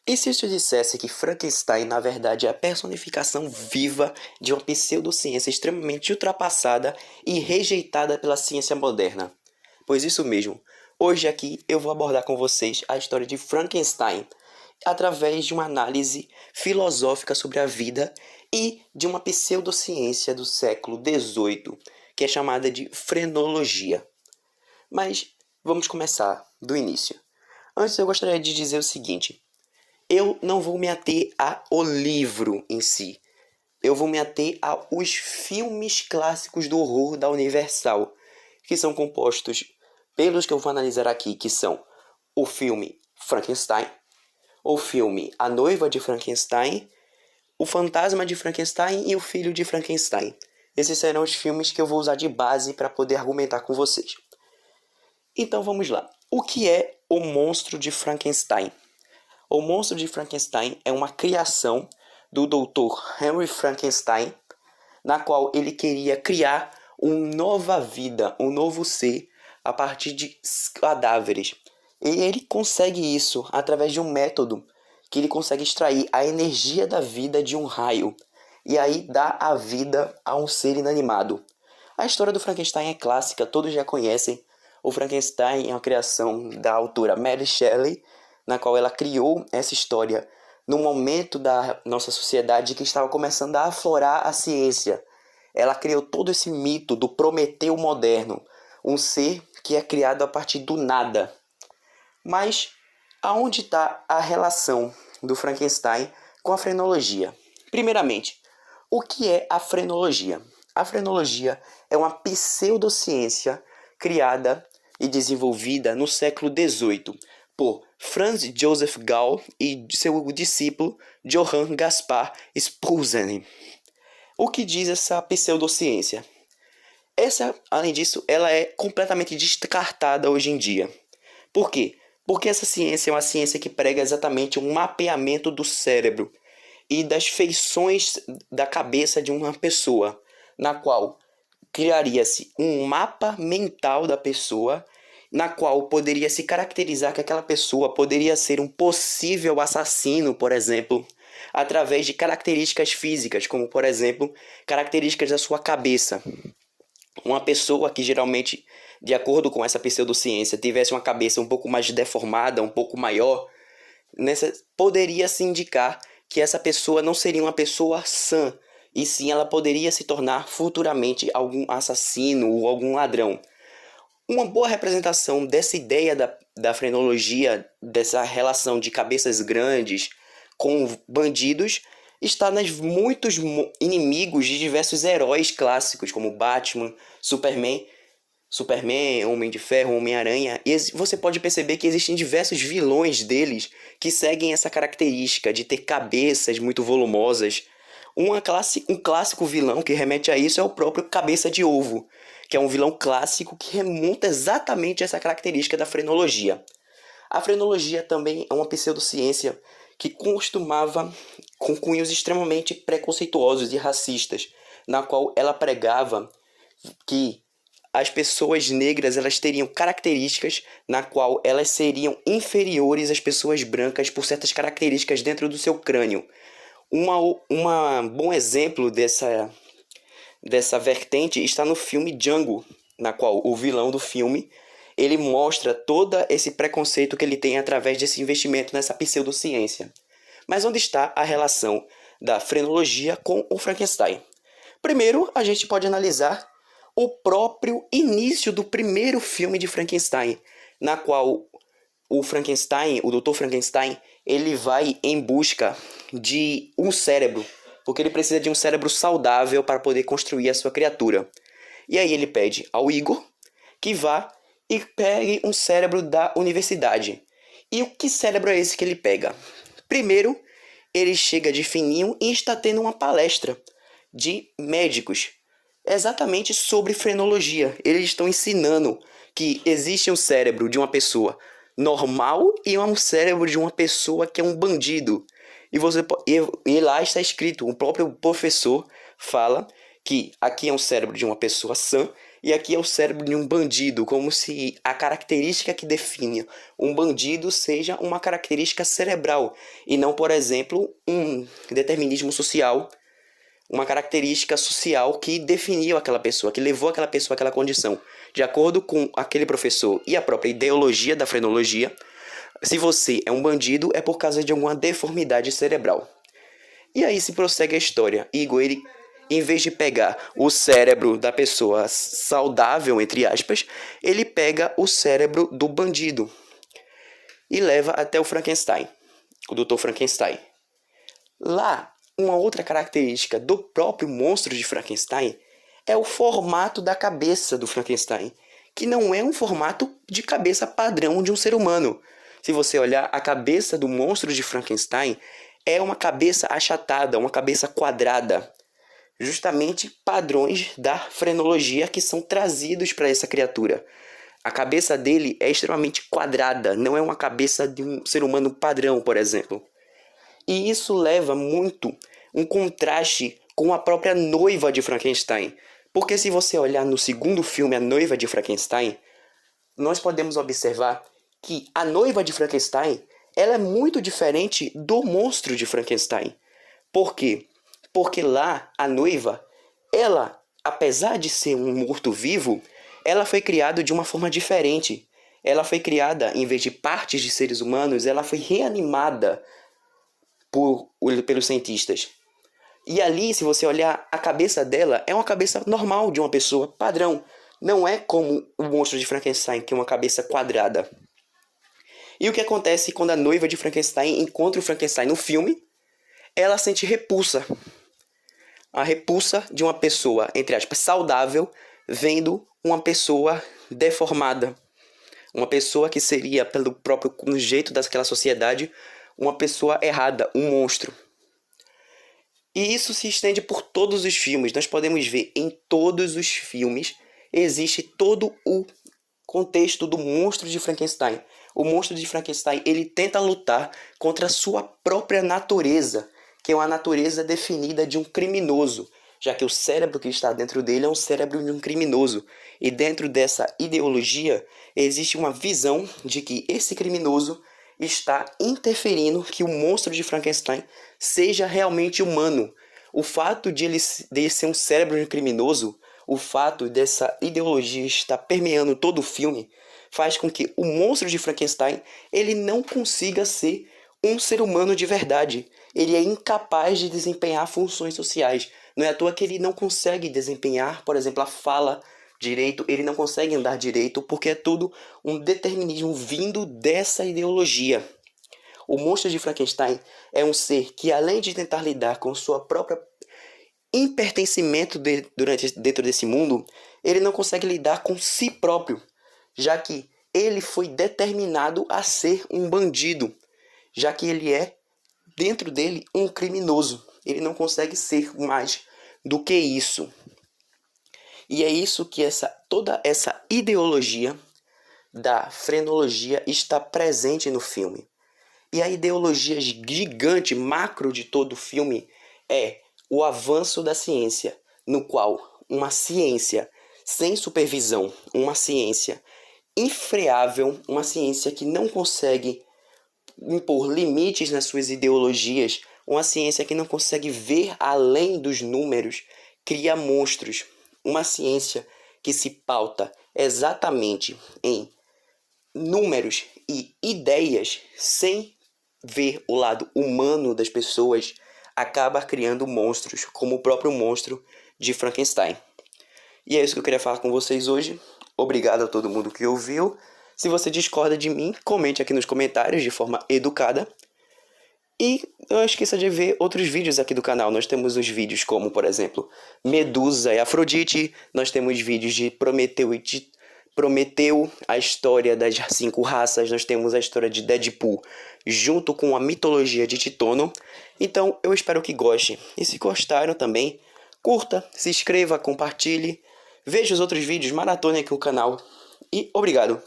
E se eu te dissesse que Frankenstein, na verdade, é a personificação viva de uma pseudociência extremamente ultrapassada e rejeitada pela ciência moderna? Pois isso mesmo. Hoje aqui eu vou abordar com vocês a história de Frankenstein através de uma análise filosófica sobre a vida e de uma pseudociência do século XVIII, que é chamada de frenologia. Mas vamos começar do início. Antes eu gostaria de dizer o seguinte: eu não vou me ater ao livro em si. Eu vou me ater aos filmes clássicos do horror da Universal, que são compostos pelos que eu vou analisar aqui, que são o filme Frankenstein, o filme A Noiva de Frankenstein, O Fantasma de Frankenstein e O Filho de Frankenstein. Esses serão os filmes que eu vou usar de base para poder argumentar com vocês. Então vamos lá. O que é o monstro de Frankenstein? O Monstro de Frankenstein é uma criação do Dr. Henry Frankenstein, na qual ele queria criar uma nova vida, um novo ser, a partir de cadáveres. E ele consegue isso através de um método que ele consegue extrair a energia da vida de um raio, e aí dá a vida a um ser inanimado. A história do Frankenstein é clássica, todos já conhecem. O Frankenstein é uma criação da autora Mary Shelley, na qual ela criou essa história no momento da nossa sociedade que estava começando a aflorar a ciência. Ela criou todo esse mito do Prometeu moderno, um ser que é criado a partir do nada. Mas aonde está a relação do Frankenstein com a frenologia? Primeiramente, o que é a frenologia? A frenologia é uma pseudociência criada e desenvolvida no século XVIII por Franz Joseph Gall e seu discípulo Johann Gaspar Spruzen. O que diz essa pseudociência? Além disso, ela é completamente descartada hoje em dia. Por quê? Porque essa ciência é uma ciência que prega exatamente um mapeamento do cérebro e das feições da cabeça de uma pessoa, na qual criaria-se um mapa mental da pessoa, na qual poderia se caracterizar que aquela pessoa poderia ser um possível assassino, por exemplo, através de características físicas, como, por exemplo, características da sua cabeça. Uma pessoa que geralmente, de acordo com essa pseudociência, tivesse uma cabeça um pouco mais deformada, um pouco maior, poderia se indicar que essa pessoa não seria uma pessoa sã, e sim ela poderia se tornar futuramente algum assassino ou algum ladrão. Uma boa representação dessa ideia da frenologia, dessa relação de cabeças grandes com bandidos, está nos muitos inimigos de diversos heróis clássicos, como Batman, Superman, Homem de Ferro, Homem-Aranha. E você pode perceber que existem diversos vilões deles que seguem essa característica de ter cabeças muito volumosas. Um clássico vilão que remete a isso é o próprio Cabeça de Ovo, que é um vilão clássico que remonta exatamente a essa característica da frenologia. A frenologia também é uma pseudociência que costumava com cunhos extremamente preconceituosos e racistas, na qual ela pregava que as pessoas negras elas teriam características na qual elas seriam inferiores às pessoas brancas por certas características dentro do seu crânio. Um bom exemplo dessa vertente está no filme Django, na qual o vilão do filme ele mostra todo esse preconceito que ele tem através desse investimento nessa pseudociência. Mas onde está a relação da frenologia com o Frankenstein? Primeiro, a gente pode analisar o próprio início do primeiro filme de Frankenstein, na qual o Frankenstein, o Dr. Frankenstein, ele vai em busca de um cérebro, porque ele precisa de um cérebro saudável para poder construir a sua criatura. E aí ele pede ao Igor que vá e pegue um cérebro da universidade. E o que cérebro é esse que ele pega? Primeiro, ele chega de fininho e está tendo uma palestra de médicos exatamente sobre frenologia. Eles estão ensinando que existe um cérebro de uma pessoa normal e um cérebro de uma pessoa que é um bandido. E lá está escrito, o próprio professor fala que aqui é um cérebro de uma pessoa sã E aqui é o cérebro de um bandido, como se a característica que define um bandido seja uma característica cerebral, e não, por exemplo, um determinismo social, uma característica social que definiu aquela pessoa, que levou aquela pessoa àquela condição. De acordo com aquele professor e a própria ideologia da frenologia, se você é um bandido, é por causa de alguma deformidade cerebral. E aí se prossegue a história. Igor, ele, em vez de pegar o cérebro da pessoa saudável, entre aspas, ele pega o cérebro do bandido e leva até o Frankenstein, o Dr. Frankenstein. Lá, uma outra característica do próprio monstro de Frankenstein é o formato da cabeça do Frankenstein, que não é um formato de cabeça padrão de um ser humano. Se você olhar a cabeça do monstro de Frankenstein, é uma cabeça achatada, uma cabeça quadrada. Justamente padrões da frenologia que são trazidos para essa criatura. A cabeça dele é extremamente quadrada, não é uma cabeça de um ser humano padrão, por exemplo. E isso leva muito um contraste com a própria noiva de Frankenstein. Porque se você olhar no segundo filme, A Noiva de Frankenstein, nós podemos observar que a noiva de Frankenstein ela é muito diferente do monstro de Frankenstein. Por quê? Porque lá, a noiva, ela, apesar de ser um morto-vivo, ela foi criada de uma forma diferente. Ela foi criada, em vez de partes de seres humanos, ela foi reanimada pelos cientistas. E ali, se você olhar, a cabeça dela é uma cabeça normal de uma pessoa, padrão. Não é como o monstro de Frankenstein, que é uma cabeça quadrada. E o que acontece quando a noiva de Frankenstein encontra o Frankenstein no filme? Ela sente repulsa. A repulsa de uma pessoa, entre aspas, saudável, vendo uma pessoa deformada. Uma pessoa que seria, pelo próprio jeito daquela sociedade, uma pessoa errada, um monstro. E isso se estende por todos os filmes. Nós podemos ver em todos os filmes existe todo o contexto do monstro de Frankenstein. O monstro de Frankenstein, ele tenta lutar contra a sua própria natureza, que é uma natureza definida de um criminoso, já que o cérebro que está dentro dele é um cérebro de um criminoso. E dentro dessa ideologia, existe uma visão de que esse criminoso está interferindo que o monstro de Frankenstein seja realmente humano. O fato de ele ser um cérebro de um criminoso, o fato dessa ideologia estar permeando todo o filme, faz com que o monstro de Frankenstein ele não consiga ser um ser humano de verdade. Ele é incapaz de desempenhar funções sociais. Não é à toa que ele não consegue desempenhar, por exemplo, a fala direito, ele não consegue andar direito, porque é tudo um determinismo vindo dessa ideologia. O monstro de Frankenstein é um ser que, além de tentar lidar com sua própria impertencimento dentro desse mundo, ele não consegue lidar com si próprio, já que ele foi determinado a ser um bandido, já que ele é, dentro dele, um criminoso. Ele não consegue ser mais do que isso. E é isso que toda essa ideologia da frenologia está presente no filme. E a ideologia gigante, macro de todo o filme é o avanço da ciência, no qual uma ciência sem supervisão, uma ciência infreável, uma ciência que não consegue impor limites nas suas ideologias, uma ciência que não consegue ver além dos números, cria monstros. Uma ciência que se pauta exatamente em números e ideias sem ver o lado humano das pessoas acaba criando monstros, como o próprio monstro de Frankenstein. E é isso que eu queria falar com vocês hoje. Obrigado a todo mundo que ouviu. Se você discorda de mim, comente aqui nos comentários de forma educada. E não esqueça de ver outros vídeos aqui do canal. Nós temos os vídeos como, por exemplo, Medusa e Afrodite. Nós temos vídeos de Prometeu, a história das 5 raças. Nós temos a história de Deadpool junto com a mitologia de Titono. Então eu espero que gostem. E se gostaram também, curta, se inscreva, compartilhe. Veja os outros vídeos, maratone aqui no canal. E obrigado!